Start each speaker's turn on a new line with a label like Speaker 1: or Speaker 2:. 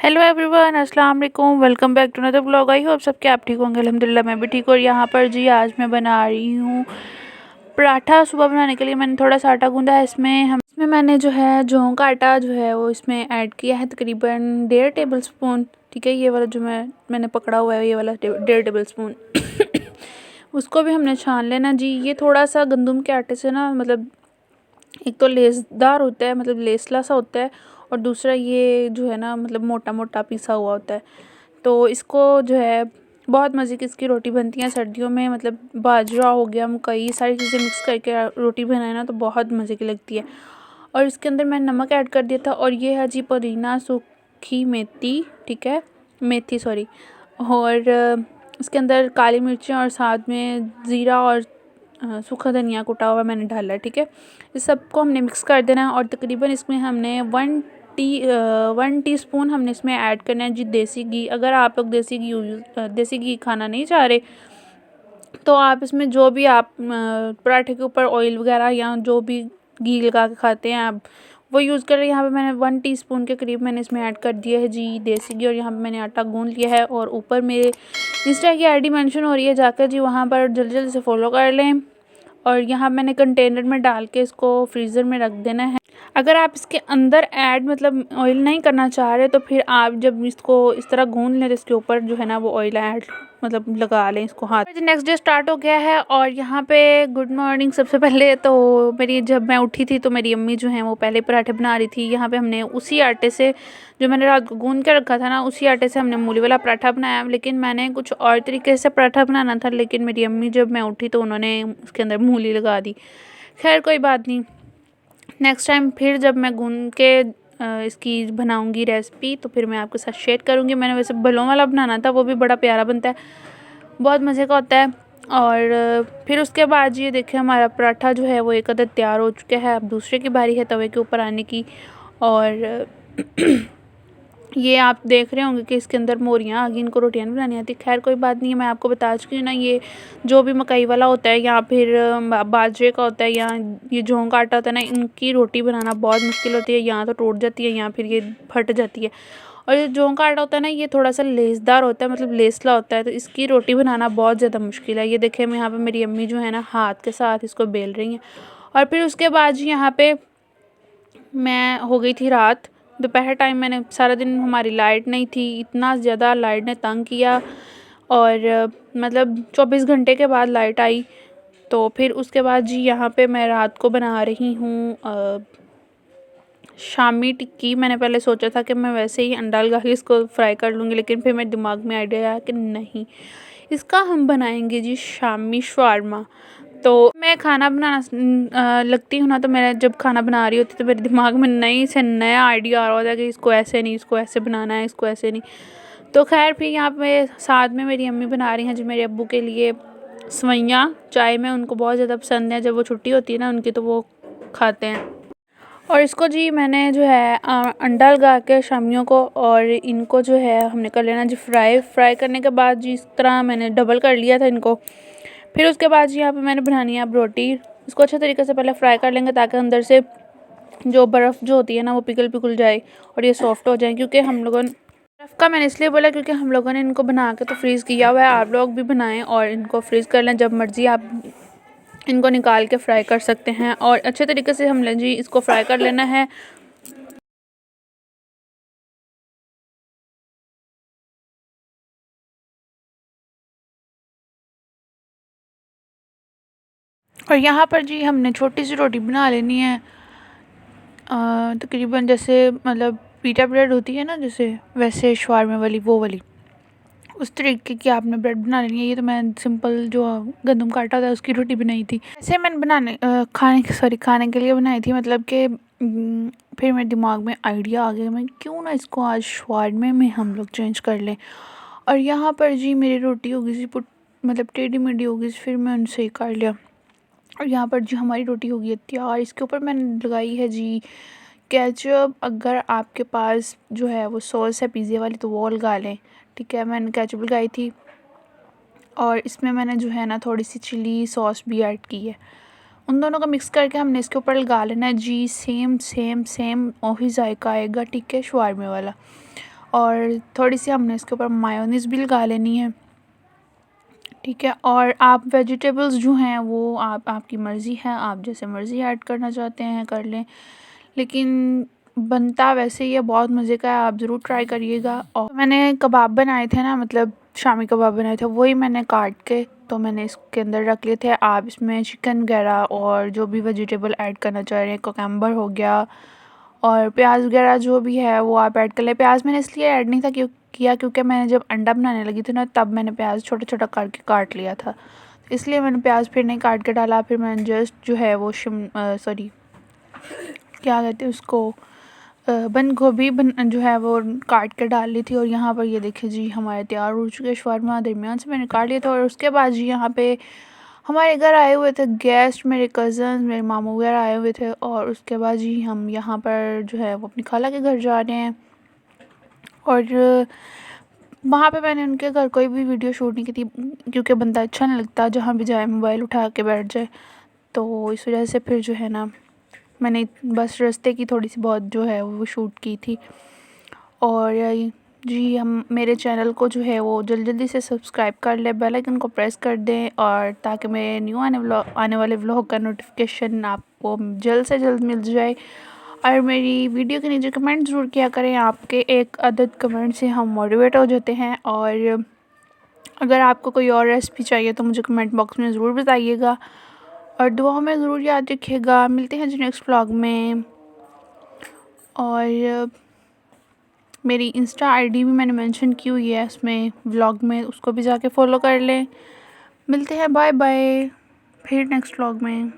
Speaker 1: Hello everyone, अस्सलाम वालेकुम। Welcome back to another blog. I hope सबके आप ठीक होंगे। अल्हम्दुलिल्लाह मैं भी ठीक हूँ। और यहाँ पर जी आज मैं बना रही हूँ पराठा। सुबह बनाने के लिए मैंने थोड़ा सा आटा गूंदा है। इसमें मैंने जो है जौ का आटा जो है वो इसमें ऐड किया है, तकरीबन 1.5 टेबल स्पून। ठीक है, ये वाला जो मैंने पकड़ा हुआ है, ये वाला 1.5 टेबल स्पून। उसको भी हमने छान लेना जी। ये थोड़ा सा गंदम के आटे से ना, मतलब एक तो लेसदार होता है, मतलब लेसला सा होता है, और दूसरा ये जो है ना, मतलब मोटा मोटा पिसा हुआ होता है। तो इसको जो है बहुत मज़े की इसकी रोटी बनती है सर्दियों में। मतलब बाजरा हो गया, मकई, सारी चीज़ें मिक्स करके रोटी बनाए ना तो बहुत मज़े की लगती है। और इसके अंदर मैंने नमक ऐड कर दिया था। और ये है जी पुदीना, सूखी मेथी, ठीक है, मेथी सॉरी। और इसके अंदर काली मिर्चें और साथ में ज़ीरा और सूखा धनिया कुटा हुआ मैंने डाला है। ठीक है, इस सबको हमने मिक्स कर देना है। और तकरीबन इसमें हमने 1 टीस्पून हमने इसमें ऐड करना है जी देसी घी। अगर आप लोग देसी घी खाना नहीं चाह रहे तो आप इसमें जो भी आप पराठे के ऊपर ऑयल वगैरह या जो भी घी लगा के खाते हैं आप वो यूज़ कर रहे हैं। यहाँ पे मैंने 1 टीस्पून के करीब मैंने इसमें ऐड कर दिया है जी देसी घी। और यहाँ पे मैंने आटा गूंद लिया है। और ऊपर मेरे इंस्टा की आईडी मेंशन हो रही है, जाकर जी वहाँ पर जल्दी जल्दी से फॉलो कर लें। और यहाँ मैंने कंटेनर में डाल के इसको फ्रीज़र में रख देना है। अगर आप इसके अंदर ऐड मतलब ऑयल नहीं करना चाह रहे तो फिर आप जब इसको इस तरह गूंद लें तो इसके ऊपर जो है ना वो ऑयल ऐड मतलब लगा लें इसको हाथ। नेक्स्ट डे स्टार्ट हो गया है। और यहाँ पे गुड मॉर्निंग। सबसे पहले तो जब मैं उठी थी तो मेरी अम्मी जो है वो पहले पराठे बना रही थी। यहाँ पे हमने उसी आटे से, जो मैंने रात को गूंद के रखा था ना, उसी आटे से हमने मूली वाला पराठा बनाया। लेकिन मैंने कुछ और तरीके से पराठा बनाना था, लेकिन मेरी अम्मी जब मैं उठी तो उन्होंने उसके अंदर मूली लगा दी। खैर कोई बात नहीं, नेक्स्ट टाइम फिर जब मैं गूंद के इसकी बनाऊंगी रेसिपी तो फिर मैं आपके साथ शेयर करूंगी। मैंने वैसे बलों वाला बनाना था, वो भी बड़ा प्यारा बनता है, बहुत मज़े का होता है। और फिर उसके बाद ये देखिए हमारा पराठा जो है वो एक अदद तैयार हो चुका है। अब दूसरे की बारी है तवे के ऊपर आने की। और ये आप देख रहे होंगे कि इसके अंदर मोरियाँ आ गई, इनको रोटियां नहीं बनानी आती। खैर कोई बात नहीं है, मैं आपको बता चुकी हूँ ना, ये जो भी मकई वाला होता है या फिर बाजरे का होता है या ये जौ का आटा होता है ना, इनकी रोटी बनाना बहुत मुश्किल होती है। या तो टूट जाती है या फिर ये फट जाती है। और ये जौ का आटा होता है ना, ये थोड़ा सा लेसदार होता है, मतलब लेसला होता है, तो इसकी रोटी बनाना बहुत ज़्यादा मुश्किल है। ये देखिए मैं यहाँ पर मेरी अम्मी जो है ना हाथ के साथ इसको बेल रही हैं। और फिर उसके बाद यहाँ पर मैं हो गई थी रात, दोपहर टाइम। मैंने सारा दिन, हमारी लाइट नहीं थी, इतना ज़्यादा लाइट ने तंग किया। और मतलब 24 घंटे के बाद लाइट आई। तो फिर उसके बाद जी यहाँ पे मैं रात को बना रही हूँ शामी टिक्की। मैंने पहले सोचा था कि मैं वैसे ही अंडा लगा के इसको फ्राई कर लूँगी, लेकिन फिर मेरे दिमाग में आइडिया आया कि नहीं, इसका हम बनाएंगे जी शामी शवारमा। तो मैं खाना बनाना लगती हूँ ना, तो मैं जब खाना बना रही होती तो मेरे दिमाग में नई से नया आइडिया आ रहा होता है कि इसको ऐसे नहीं, इसको ऐसे बनाना है, इसको ऐसे नहीं। तो खैर फिर यहाँ पे साथ में मेरी अम्मी बना रही हैं जी मेरे अब्बू के लिए सवैयाँ चाय में। उनको बहुत ज़्यादा पसंद है, जब वो छुट्टी होती है ना उनकी तो वो खाते हैं। और इसको जी मैंने जो है अंडा लगा के शामियों को, और इनको जो है हमने कर लेना जी फ्राई करने के बाद जी इस तरह मैंने डबल कर लिया था इनको। फिर उसके बाद जी यहाँ पे मैंने बनानी है अब रोटी। इसको अच्छे तरीके से पहले फ्राई कर लेंगे ताकि अंदर से जो बर्फ़ जो होती है ना वो पिघल जाए और ये सॉफ्ट हो जाए। क्योंकि हम लोगों ने बर्फ़ का मैंने इसलिए बोला क्योंकि हम लोगों ने इनको बना के तो फ्रीज़ किया हुआ है। आप लोग भी बनाएं और इनको फ्रीज़ कर लें, जब मर्ज़ी आप इनको निकाल के फ्राई कर सकते हैं। और अच्छे तरीके से हमने जी इसको फ्राई कर लेना है। और यहाँ पर जी हमने छोटी सी रोटी बना लेनी है, तकरीबन जैसे मतलब पीटा ब्रेड होती है ना, जैसे वैसे शवारमे वाली, वो वाली, उस तरीके की आपने ब्रेड बना लेनी है। ये तो मैं सिंपल जो गंदम का आटा होता है उसकी रोटी बनाई थी। ऐसे मैंने खाने के लिए बनाई थी। मतलब कि फिर मेरे दिमाग में आइडिया आ गया, मैं क्यों ना इसको आज शवारमे में हम लोग चेंज कर लें। और यहाँ पर जी मेरी रोटी हो गई सी मतलब टेढ़ी मेढ़ी हो गई, फिर मैं उनसे ही कर लिया। और यहाँ पर जी हमारी रोटी हो गई है तैयार। इसके ऊपर मैंने लगाई है जी केचप। अगर आपके पास जो है वो सॉस है पिज़्ज़ा वाली तो वो लगा लें। ठीक है, मैंने केचप लगाई थी। और इसमें मैंने जो है ना थोड़ी सी चिली सॉस भी ऐड की है। उन दोनों को मिक्स करके हमने इसके ऊपर लगा लेना है जी। सेम सेम सेम वही जायका आएगा, ठीक है, शवारमे वाला। और थोड़ी सी हमने इसके ऊपर मायोनीज़ भी लगा लेनी है, ठीक है। और आप वेजिटेबल्स जो हैं वो आपकी मर्ज़ी है, आप जैसे मर्ज़ी ऐड करना चाहते हैं कर लें, लेकिन बनता वैसे ही है, बहुत मज़े का है, आप ज़रूर ट्राई करिएगा। और मैंने कबाब बनाए थे ना, मतलब शामी कबाब बनाए थे, वही मैंने काट के तो मैंने इसके अंदर रख लिए थे। आप इसमें चिकन वगैरह और जो भी वेजिटेबल ऐड करना चाह रहे हैं, कुकम्बर हो गया और प्याज वगैरह जो भी है वो आप ऐड कर लें। प्याज मैंने इसलिए ऐड नहीं था क्योंकि मैंने जब अंडा बनाने लगी थी ना, तब मैंने प्याज छोटा छोटा करके काट लिया था, इसलिए मैंने प्याज फिर नहीं काट के डाला। फिर मैंने जस्ट जो है वो सॉरी क्या कहते हैं उसको, बंद गोभी जो है वो काट के डाल ली थी। और यहाँ पर ये देखिए जी हमारे तैयार हो चुके शवारमा, दरमियान से मैंने काट लिया था। और उसके बाद जी यहाँ पे हमारे घर आए हुए थे गेस्ट, मेरे कज़न्स, मेरे मामू वगैरह आए हुए थे। और उसके बाद जी हम यहाँ पर जो है वो अपनी खाला के घर जा रहे हैं। और वहाँ पे मैंने उनके घर कोई भी वीडियो शूट नहीं की थी, क्योंकि बंदा अच्छा नहीं लगता जहाँ भी जाए मोबाइल उठा के बैठ जाए, तो इस वजह से फिर जो है ना मैंने बस रास्ते की थोड़ी सी बहुत जो है वो शूट की थी। और जी हम मेरे चैनल को जो है वो जल्दी से सब्सक्राइब कर लें, बेल आइकन को प्रेस कर दें, और ताकि मेरे न्यू आने वाले व्लॉग का नोटिफिकेशन आपको जल्द से जल्द मिल जाए। और मेरी वीडियो के नीचे कमेंट ज़रूर किया करें, आपके एक अदद कमेंट से हम मोटिवेट हो जाते हैं। और अगर आपको कोई और रेसिपी चाहिए तो मुझे कमेंट बॉक्स में ज़रूर बताइएगा, और दुआओं में ज़रूर याद रखिएगा। मिलते हैं जी नेक्स्ट व्लॉग में। और मेरी इंस्टा आईडी भी मैंने मेंशन की हुई है उसमें व्लॉग में, उसको भी जाके फॉलो कर लें। मिलते हैं, बाय बाय, फिर नेक्स्ट व्लॉग में।